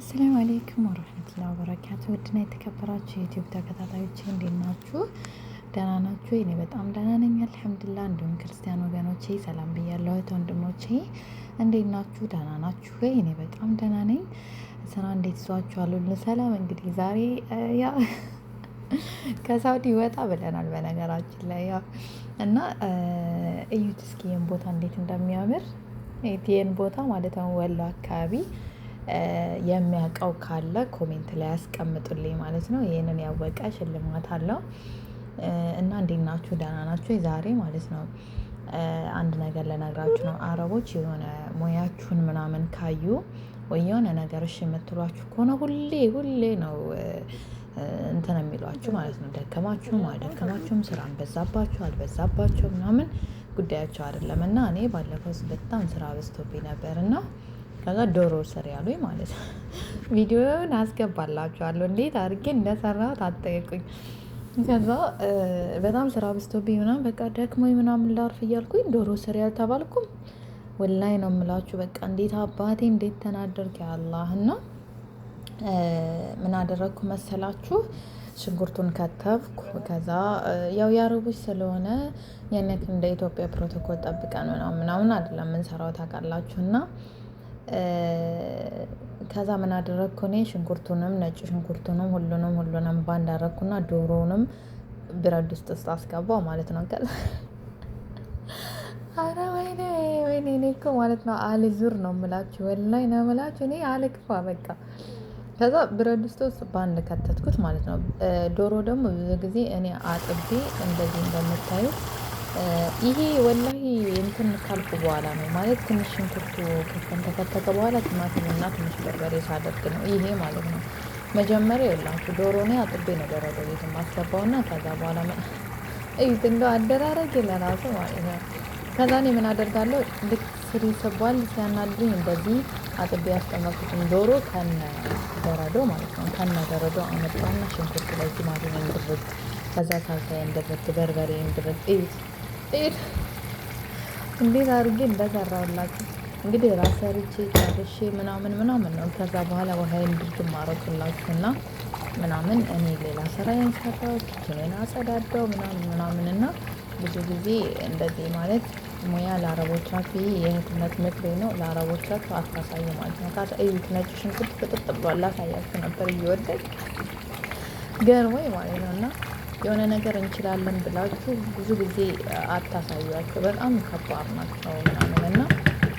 አሰላሙ አሌይኩም ወረህመቱላሂ ወበረካቱ። ውድና የተከበራችሁ የዩቲዩብ ተከታታዮች እንዴት ናችሁ? ደህና ናችሁ? እኔ በጣም ደህና ነኝ አልሐምዱሊላህ። እንዲሁም ክርስቲያን ወገኖቼ ሰላም ብያለሁ። ወንድሞቼ እንዴት ናችሁ? ደህና ናችሁ ወይ? እኔ በጣም ደህና ነኝ። ስራ እንዴት ይዟችኋል? ሰላም። እንግዲህ ዛሬ ያው ከሳውዲ ወጣ ብለናል በነገራችን ላይ ያው እና እዩት እስኪ ይህን ቦታ እንዴት እንደሚያምር ይህን ቦታ ማለት ነው ወሎ አካባቢ የሚያውቀው ካለ ኮሜንት ላይ ያስቀምጡልኝ ማለት ነው። ይህንን ያወቀ ሽልማት አለው እና እንዴት ናችሁ? ደህና ናችሁ? ዛሬ ማለት ነው አንድ ነገር ልነግራችሁ ነው። አረቦች የሆነ ሙያችሁን ምናምን ካዩ ወይ የሆነ ነገር እሺ የምትሏችሁ ከሆነ ሁሌ ነው እንትን የሚሏችሁ ማለት ነው። ደከማችሁም አልደከማችሁም፣ ስራን በዛባችሁ አልበዛባችሁ ምናምን ጉዳያቸው አይደለም። እና እኔ ባለፈው በጣም ስራ በዝቶብኝ ነበር እና ከዛ ዶሮ ስር ያሉኝ ማለት ነው። ቪዲዮውን አስገባላችኋለሁ እንዴት አድርጌ እንደሰራሁት አትጠይቁኝ። ከዛ በጣም ስራ በዝቶብኝ ምናምን በቃ ደክሞኝ ምናምን ላርፍ እያልኩኝ ዶሮ ስር ያልተባልኩም ወላሂ ነው የምላችሁ። በቃ እንዴት አባቴ እንዴት ተናደርክ ያላህ። እና ምን አደረግኩ መሰላችሁ? ሽንኩርቱን ከተፍኩ። ከዛ ያው የአረቦች ስለሆነ ያን ያክል እንደ ኢትዮጵያ ፕሮቶኮል ጠብቀን ምናምን አይደለም የምንሰራው ታውቃላችሁ። እና ከዛ ምን አደረግኩ እኔ ሽንኩርቱንም ነጭ ሽንኩርቱንም ሁሉንም ባንድ አደረግኩና ዶሮውንም ብረት ድስት ውስጥ አስገባው ማለት ነው። ከዛ አረ ወይኔ እኔ እኮ ማለት ነው አልዙር ነው የምላችሁ ወላሂ ነው የምላችሁ እኔ አልክፋ በቃ። ከዛ ብረት ድስት ውስጥ ባንድ ከተትኩት ማለት ነው። ዶሮ ደግሞ ብዙ ጊዜ እኔ አጥቤ እንደዚህ እንደምታዩት ይሄ ወላሂ እንትን ካልኩ በኋላ ነው ማለት ትንሽ ሽንኩርቱ ከተከተተ በኋላ ቲማቲምና ትንሽ በርበሬ ሳደርግ ነው ይሄ ማለት ነው። መጀመሪያ የላችሁ ዶሮ ነው አጥቤ ነገር ወደ ቤት ማስገባውና ከዛ በኋላ እዩት እንደው አደራረግ ለራሱ ማለት ነው። ከዛ እኔ ምን አደርጋለሁ ልክ ስሪ ስባል ሲያናድኝ እንደዚህ አጥቤ ያስቀመጥኩትን ዶሮ ከነ በረዶ ማለት ነው ከነ በረዶ አመጣና ሽንኩርት ላይ ቲማቲም እንድርግ ከዛ ሳልሳይ እንድርግ በርበሬ እንድርግ እንዴት አድርጌ እንደሰራሁላችሁ እንግዲህ ራስ ሰርቼ ጨርሼ ምናምን ነው። ከዛ በኋላ ውሃዬን ድርግም አደረኩላችሁና ምናምን እኔ ሌላ ስራዬን ሰራሁ፣ ኪችኔን አጸዳዳው ምናምን እና ብዙ ጊዜ እንደዚህ ማለት ሙያ ለአረቦቻችሁ ይሄ የእህትነት ምክሬ ነው። ለአረቦቻችሁ አታሳዩ ማለት ነው። እዩት ነጭ ሽንኩርት ፍጥጥ ብሏል። ላሳያችሁ ነበር እየወደድ ገርሞኝ ማለት ነው። እና የሆነ ነገር እንችላለን ብላችሁ ብዙ ጊዜ አታሳዩአቸው፣ በጣም ከባድ ናቸው ምናምን እና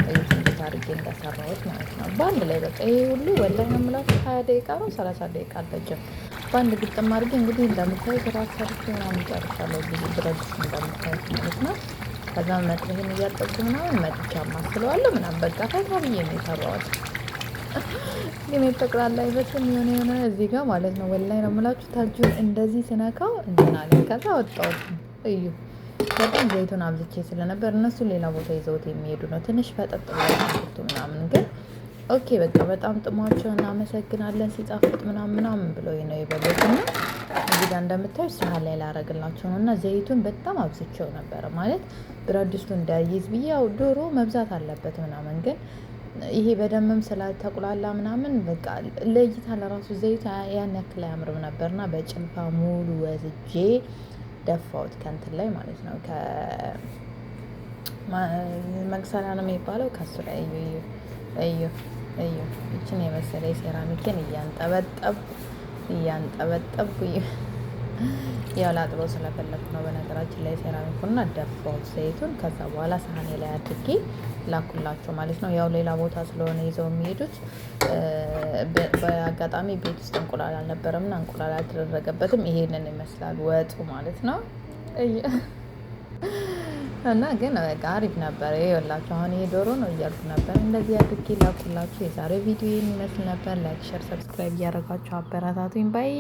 እዩት እንዴት አድርጌ እንደሰራሁት ማለት ነው። በአንድ ላይ በቃ ይሄ ሁሉ ወላሂ ነው የምላችሁ 20 ደቂቃ ነው 30 ደቂቃ አልፈጀም። በአንድ ግጥም አድርጌ እንግዲህ እንደምታዩት ራስ ሰርቼ ምናምን ጨርሻለሁ። ብዙ ብረት ድስት እንደምታዩት ማለት ነው። ከዛ መጥበሻን እያጠብኩ ምናምን መጥቻ ማስለዋለሁ ምናምን በቃ ፈታ ብዬ ነው የሰራሁት። ግን የጠቅላላ አይበትም የሆነ እዚህ ጋር ማለት ነው ወላሂ ነው የምላችሁ ታጁን እንደዚህ ስነካው እንትን አለ። ከዛ ወጣሁት እዩ በጣም ዘይቱን አብዝቼ ስለነበር እነሱ ሌላ ቦታ ይዘውት የሚሄዱ ነው። ትንሽ ፈጠጥ ብላችሁ ምናምን ግን ኦኬ በቃ በጣም ጥሟቸው እናመሰግናለን ሲጣፍጥ ምናምን ብለው ነው የበሉት። እና እዚህ ጋር እንደምታዩት ሳህን ላይ ላረግላቸው ነው። እና ዘይቱን በጣም አብዝቼው ነበረ ማለት ብረት ድስቱ እንዳይዝ ብዬ ያው ዶሮ መብዛት አለበት ምናምን ግን ይሄ በደምም ስላልተቁላላ ምናምን በቃ ለእይታ ለራሱ ዘይት ያን ያክል አያምርም ነበርና በጭልፋ ሙሉ ወዝጄ ደፋውት ከእንትን ላይ ማለት ነው። ከመግሰሪያ ነው የሚባለው ከሱ ላይ እዩ ይችን የመሰለ ሴራሚክን እያንጠበጠብኩ ያው ላጥበው ስለፈለኩ ነው በነገራችን ላይ ሴራሚኩና ደፋውት ዘይቱን። ከዛ በኋላ ሳህኔ ላይ አድርጌ ላኩላቸው ማለት ነው። ያው ሌላ ቦታ ስለሆነ ይዘው የሚሄዱት በአጋጣሚ ቤት ውስጥ እንቁላል አልነበረምና እንቁላል አልተደረገበትም። ይሄንን ይመስላል ወጡ ማለት ነው። እና ግን በቃ አሪፍ ነበር። ይኸውላችሁ አሁን ይሄ ዶሮ ነው እያልኩ ነበር። እንደዚህ አድርጌ ላኩላችሁ። የዛሬ ቪዲዮ ይመስል ነበር። ላይክ፣ ሼር፣ ሰብስክራይብ እያደረጋችሁ አበረታቱኝ ባይ